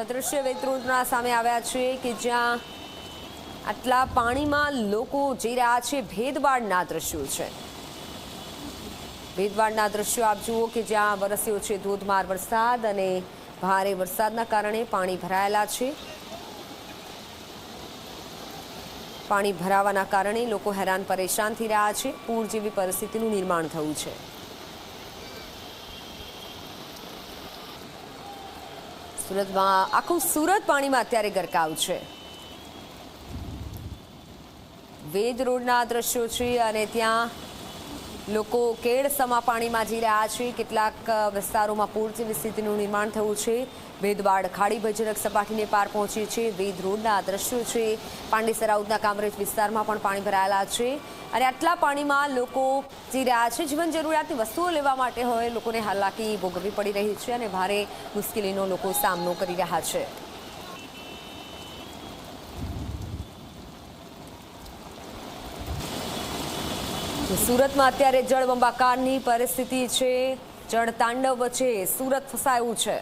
દ્રશ્ય વેતરોડના સામે આવ્યા છે કે જ્યાં આટલા પાણીમાં લોકો જઈ રહ્યા છે। ભેદવાડના દ્રશ્યો છે। ભેદવાડના દ્રશ્યો આપ જુઓ કે જ્યાં વરસ્યો છે ધોધમાર વરસાદ અને ભારે વરસાદના કારણે પાણી ભરાયેલા છે। પાણી ભરાવાના કારણે લોકો હેરાન પરેશાન થઈ રહ્યા છે। પૂર જેવી પરિસ્થિતિનું નિર્માણ થયું છે। સુરતમાં આખું સુરત પાણીમાં અત્યારે ગરકાવ છે। વેદ રોડના દ્રશ્યો છે અને ત્યાં લોકો કેડસમા પાણીમાં જઈ રહ્યા છે। કેટલાક વિસ્તારોમાં પૂર જેવી સ્થિતિનું નિર્માણ થયું છે। ભેદવાડ ખાડી ભયજનક સપાટીને પાર પહોંચી છે। વેદ રોડના દ્રશ્યો છે। પાંડેસરાઉદના કામરેજ વિસ્તારમાં પણ પાણી ભરાયેલા છે અને આટલા પાણીમાં લોકો જઈ રહ્યા છે। જીવન જરૂરિયાતની વસ્તુઓ લેવા માટે હોય લોકોને હાલાકી ભોગવવી પડી રહી છે અને ભારે મુશ્કેલીનો લોકો સામનો કરી રહ્યા છે। સુરતમાં અત્યારે જળબંબાકારની પરિસ્થિતિ છે। જળતાંડવ વચ્ચે સુરત ફસાયું છે।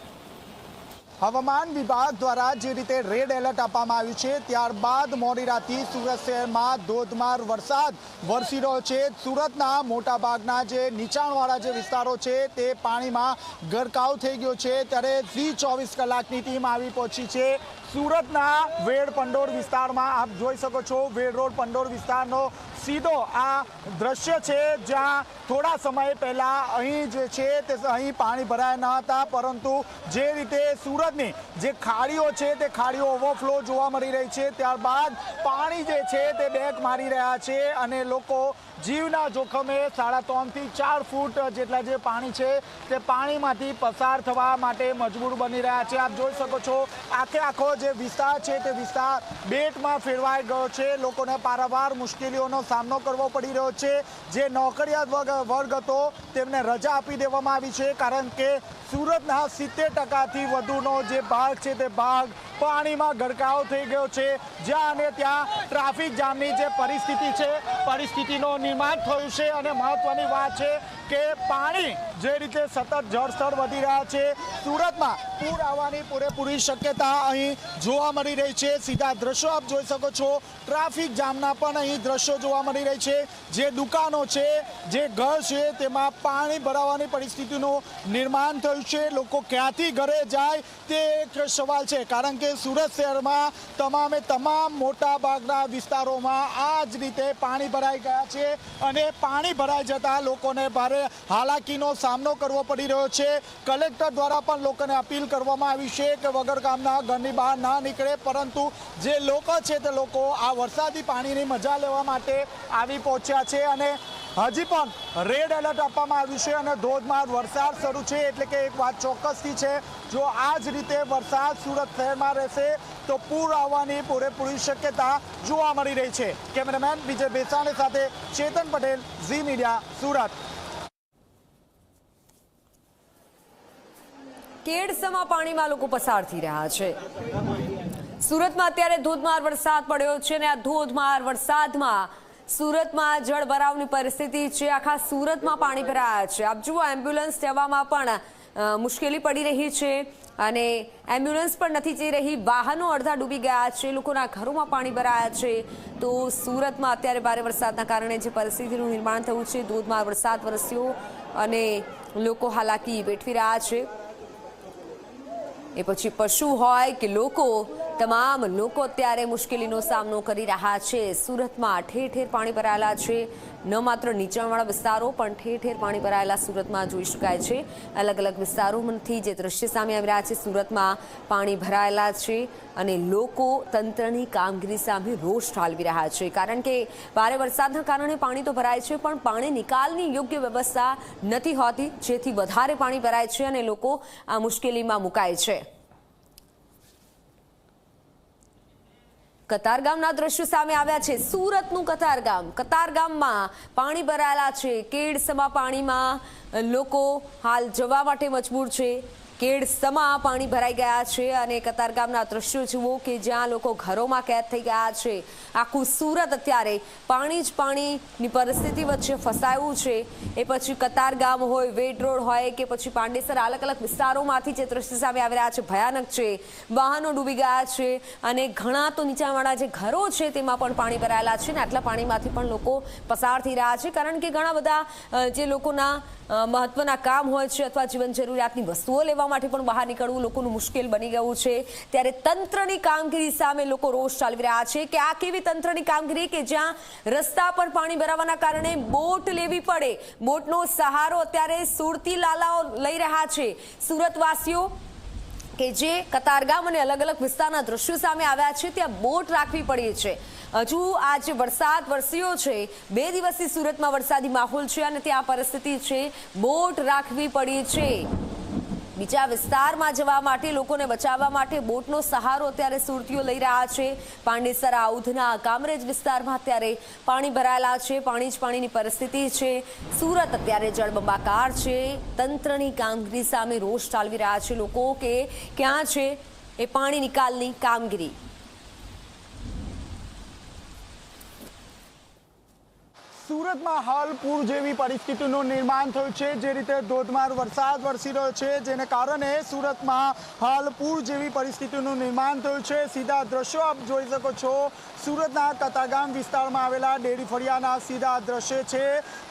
હવામાન વિભાગ દ્વારા જે રીતે રેડ એલર્ટ આપવામાં આવ્યું છે ત્યારબાદ મોડી રાતથી સુરત શહેરમાં ધોધમાર વરસાદ વરસી રહ્યો છે। સુરતના મોટાભાગના જે નીચાણવાળા જે વિસ્તારો છે તે પાણીમાં ગરકાવ થઈ ગયો છે। ત્યારે ઝી 24 કલાકની ટીમ આવી પહોંચી છે સુરતના વેડ પંડોળ વિસ્તારમાં। આપ જોઈ શકો છો વેડ રોડ પંડોળ વિસ્તારનો સીધો આ દ્રશ્ય છે જ્યાં થોડા સમય પહેલા અહીં જે છે તે અહીં પાણી ભરાયા ન હતા, પરંતુ જે રીતે સુરતની જે ખાડીઓ છે તે ખાડીઓ ઓવરફ્લો જોવા મળી રહી છે। ત્યારબાદ પાણી જે છે તે બેક મારી રહ્યા છે અને લોકો જીવના જોખમે 3.5 થી 4 ફૂટ જેટલા જે પાણી છે તે પાણીમાંથી પસાર થવા માટે મજબૂર બની રહ્યા છે। આપ જોઈ શકો છો આખે આખો જે વિસ્તાર છે તે વિસ્તાર બેટમાં ફેરવાઈ ગયો છે। લોકોને પારાવાર મુશ્કેલીઓનો સામનો કરવો પડી રહ્યો છે। જે નોકરિયાત વર્ગ હતો તેમને રજા આપી દેવામાં આવી છે, કારણ કે સુરતના 70% વધુનો જે ભાગ છે તે ભાગ પાણીમાં ગરકાવ થઈ ગયો છે। જ્યાં અને ત્યાં ટ્રાફિક જામની જે પરિસ્થિતિનું નિર્માણ થયું છે અને મહત્વની વાત છે કે પાણી જે રીતે સતત જળસ્તર વધી રહ્યા છે, સુરતમાં પૂર આવવાની પૂરેપૂરી શક્યતા અહીં જોવા મળી રહી છે। સીધા દ્રશ્યો આપ જોઈ શકો છો, ટ્રાફિક જામના પણ અહીં દ્રશ્યો જોવા મળી રહી છે। જે દુકાનો છે, જે ઘર છે તેમાં પાણી ભરાવાની પરિસ્થિતિનું નિર્માણ થયું છે। લોકો ક્યાંથી ઘરે જાય તે એક સવાલ છે, કારણ કે સુરત શહેરમાં તમામ મોટા ભાગના વિસ્તારોમાં આ જ રીતે પાણી ભરાઈ ગયા છે અને પાણી ભરાઈ જતા લોકોને ભારે હાલાકીનો સામનો કરવો પડી રહ્યો છે। કલેક્ટર દ્વારા પણ લોકોને અપીલ કરવામાં આવી છે કે વગર કામના ઘરની બહાર ના નીકળે, પરંતુ જે લોકો છે તે લોકો આ વરસાદી પાણીની મજા લેવા માટે આવી પહોંચ્યા છે અને હજી પણ રેડ એલર્ટ આપવામાં આવ્યું છે અને ધોધમાર વરસાદ શરૂ છે। એટલે કે એક વાત ચોક્કસથી છે, જો આ જ રીતે વરસાદ સુરત શહેરમાં રહેશે તો પૂર આવવાની પૂરેપૂરી શક્યતા જોવા મળી રહી છે। કેમેરામેન વિજય બેસાણી સાથે ચેતન પટેલ, ઝી મીડિયા, સુરત। કેડસમા પાણીમાં લોકો પસાર થઈ રહ્યા છે। સુરતમાં અત્યારે ધોધમાર વરસાદ પડ્યો છે અને આ ધોધમાર વરસાદમાં સુરતમાં જળભરાવની પરિસ્થિતિ છે। આખા સુરતમાં પાણી ભરાયા છે। આપ જુઓ એમ્બ્યુલન્સ જવામાં પણ મુશ્કેલી પડી રહી છે અને એમ્બ્યુલન્સ પણ નથી જઈ રહી। વાહનો અડધા ડૂબી ગયા છે, લોકોના ઘરોમાં પાણી ભરાયા છે। તો સુરતમાં અત્યારે ભારે વરસાદના કારણે જે પરિસ્થિતિનું નિર્માણ થયું છે, ધોધમાર વરસાદ વરસ્યો અને લોકો હાલાકી વેઠવી રહ્યા છે। એ પછી પશુ હોય કે તમામ લોકો અત્યારે મુશ્કેલીનો સામનો કરી રહ્યા છે। સુરતમાં ઠેર ઠેર પાણી ભરાયેલા છે। ન માત્ર નીચાણવાળા વિસ્તારો પણ ઠેર ઠેર પાણી ભરાયેલા સુરતમાં જોઈ શકાય છે। અલગ અલગ વિસ્તારોમાંથી જે દ્રશ્ય સામે આવી રહ્યા છે, સુરતમાં પાણી ભરાયેલા છે અને લોકો તંત્રની કામગીરી સામે રોષ ઠાલવી રહ્યા છે, કારણ કે ભારે વરસાદના કારણે પાણી તો ભરાય છે પણ પાણી નિકાલની યોગ્ય વ્યવસ્થા નથી હોતી, જેથી વધારે પાણી ભરાય છે અને લોકો આ મુશ્કેલીમાં મુકાય છે। કતારગામના દ્રશ્યો સામે આવ્યા છે। સુરતનું કતારગામમાં પાણી ભરાયેલા છે। કેડસમા પાણીમાં લોકો હાલ જવા માટે મજબૂર છે। કેડસમાં પાણી ભરાઈ ગયા છે અને કતારગામના દ્રશ્યો જુઓ કે જ્યાં લોકો ઘરોમાં કેદ થઈ ગયા છે. આખું સુરત અત્યારે પાણી જ પાણીની પરિસ્થિતિ વચ્ચે ફસાયું છે. એ પછી કતારગામ હોય, વેડ રોડ હોય કે પછી પાંડેસર, અલગ અલગ વિસ્તારોમાંથી જે દ્રશ્ય સામે આવી રહ્યા છે ભયાનક છે. વાહનો ડૂબી ગયા છે અને ઘણા તો નીચાણવાળા જે ઘરો છે તેમાં પણ પાણી ભરાયેલા છે ને આટલા પાણીમાંથી પણ લોકો પસાર થઈ રહ્યા છે, કારણ કે ઘણા બધા જે લોકોના મહત્વના કામ હોય છે અથવા જીવન જરૂરિયાતની વસ્તુઓ લેવા માટે પણ બહાર નીકળવું લોકોનું મુશ્કેલ બની ગયું છે. ત્યારે તંત્રની કામગીરી સામે લોકો રોષ ઠાલવી રહ્યા છે કે આ કેવી તંત્રની કામગીરી કે જ્યાં રસ્તા પર પાણી ભરાવાના કારણે બોટ લેવી પડે. બોટનો સહારો અત્યારે સુરતી લાલાઓ લઈ રહ્યા છે. સુરતવાસીઓ કે જે કતારગામ અને અલગ અલગ વિસ્તારના દ્રશ્યો સામે આવ્યા છે ત્યાં બોટ રાખવી પડી છે. હજુ આજે વરસાદ વરસ્યો છે, 2 દિવસથી સુરતમાં વરસાદી માહોલ છે અને ત્યાં પરિસ્થિતિ છે બોટ રાખવી પડી છે. બીજા વિસ્તારમાં જવા માટે, લોકોને બચાવવા માટે બોટનો સહારો અત્યારે સુરતીઓ લઈ રહ્યા છે. પાંડેસરા, ઉધના, કામરેજ વિસ્તારમાં અત્યારે પાણી ભરાયેલા છે. પાણી જ પાણીની પરિસ્થિતિ છે. સુરત અત્યારે જળબંબાકાર છે. તંત્રની કામગીરી સામે રોષ ઠાલવી રહ્યા છે લોકો કે ક્યાં છે એ પાણી નિકાલની કામગીરી. સુરતમાં હાલ પૂર જેવી પરિસ્થિતિનું નિર્માણ થયું છે. જે રીતે ધોધમાર વરસાદ વરસી રહ્યો છે જેને કારણે સુરતમાં હાલ પૂર જેવી પરિસ્થિતિનું નિર્માણ થયું છે. સીધા દ્રશ્યો આપ જોઈ શકો છો. સુરતના કતારગામ વિસ્તારમાં આવેલા ડેરી ફળિયાના સીધા દ્રશ્ય છે,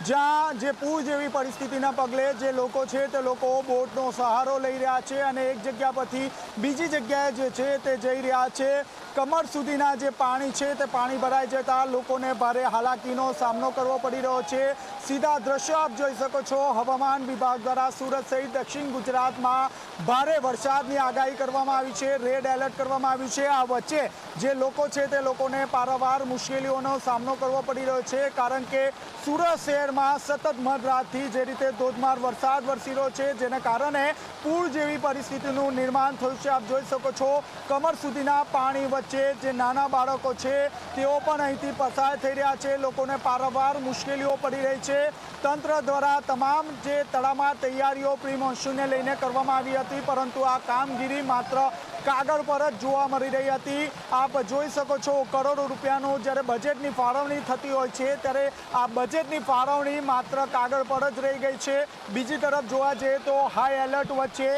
જ્યાં જે પૂર જેવી પરિસ્થિતિના પગલે જે લોકો છે તે લોકો બોટનો સહારો લઈ રહ્યા છે અને એક જગ્યા પરથી બીજી જગ્યાએ જે છે તે જઈ રહ્યા છે. કમર સુધીના જે પાણી છે તે પાણી ભરાઈ જતા લોકોને ભારે હાલાકીનો સામનો કરવો પડી રહ્યો છે. સીધા દ્રશ્યો આપ જોઈ શકો છો. હવામાન વિભાગ દ્વારા સુરત સહિત દક્ષિણ ગુજરાતમાં ભારે વરસાદની આગાહી કરવામાં આવી છે. રેડ એલર્ટ કરવામાં આવ્યું છે. આ વચ્ચે જે લોકો છે તે લોકોને પારાવાર મુશ્કેલીઓનો સામનો કરવો પડી રહ્યો છે, કારણ કે સુરત શહેરમાં સતત મધરાતથી જે રીતે ધોધમાર વરસાદ વરસી રહ્યો છે જેને કારણે પૂર જેવી પરિસ્થિતિનું નિર્માણ થયું છે. આપ જોઈ શકો છો કમર સુધીના પાણી વચ્ચે જે નાના બાળકો છે તેઓ પણ અહીંથી પસાર થઈ રહ્યા છે. લોકોને પારાવાર મુશ્કેલીઓ પડી રહી છે. તંત્ર દ્વારા તમામ જે તડામાર તૈયારીઓ પ્રી મોન્સૂનને લઈને કરવામાં આવી હતી, પરંતુ આ કામગીરી માત્ર કાગળ પર જ જોવા મળી રહી હતી. આપ જોઈ શકો છો કરોડો રૂપિયાનું જ્યારે બજેટની ફાળવણી થતી હોય છે ત્યારે આ બજેટની ફાળવણી માત્ર કાગળ પર જ રહી ગઈ છે. બીજી તરફ જોવા જઈએ તો હાઈ એલર્ટ વચ્ચે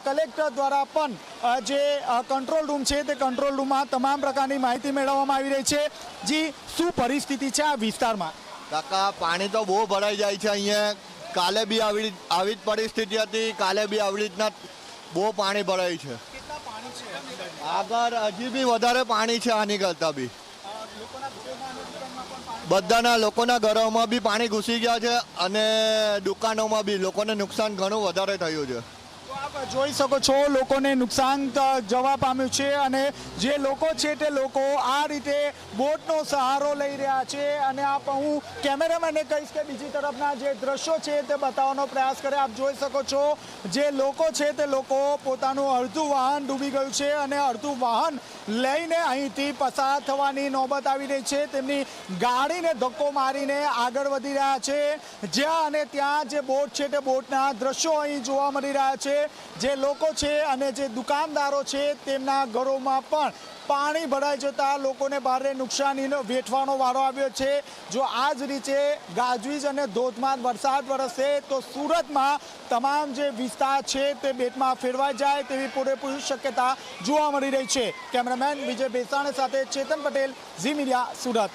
કલેક્ટર દ્વારા પણ જે કંટ્રોલ રૂમ છે તે કંટ્રોલ રૂમમાં તમામ પ્રકારની માહિતી મેળવવામાં આવી રહી છે. જી, શું પરિસ્થિતિ છે આ વિસ્તારમાં? કાકા, પાણી તો બહુ ભરાઈ જાય છે અહીંયા. કાલે બી આવી જ પરિસ્થિતિ હતી. કાલે બી આવી રીતના બહુ પાણી ભરાયું છે. કેટલા પાણી છે આગળ? હજી બી વધારે પાણી છે આની કરતા બી. બધાના લોકોના ઘરોમાં બી પાણી ઘૂસી ગયા છે અને દુકાનોમાં બી લોકોને નુકસાન ઘણું વધારે થયું છે. આપ જોઈ શકો છો લોકોને નુકસાન જવા પામ્યું છે અને જે લોકો છે તે લોકો આ રીતે બોટનો સહારો લઈ રહ્યા છે. અને આપ હું કેમેરામેનને કહીશ કે બીજી તરફના જે દ્રશ્યો છે તે બતાવવાનો પ્રયાસ કરે. આપ જોઈ શકો છો જે લોકો છે તે લોકો પોતાનું અડધું વાહન ડૂબી ગયું છે અને અડધું વાહન લઈને અહીંથી પસાર થવાની નોબત આવી રહી છે. તેમની ગાડીને ધક્કો મારીને આગળ વધી રહ્યા છે. જ્યાં અને ત્યાં જે બોટ છે તે બોટના દ્રશ્યો અહીં જોવા મળી રહ્યા છે. જે લોકો છે અને જે દુકાનદારો છે તેમના ઘરોમાં પણ પાણી ભરાઈ જતા લોકોને ભારે નુકસાનીનો વેઠવાનો વારો આવ્યો છે. જો આ જ રીતે ગાજવીજ અને ધોધમાર વરસાદ વરસે તો સુરતમાં તમામ જે વિસ્તાર છે તે બેટમાં ફેરવાઈ જાય તેવી પૂરેપૂરી શક્યતા જોવા મળી રહી છે. કેમેરામેન વિજય બેસાણી સાથે ચેતન પટેલ, ઝી મીડિયા, સુરત.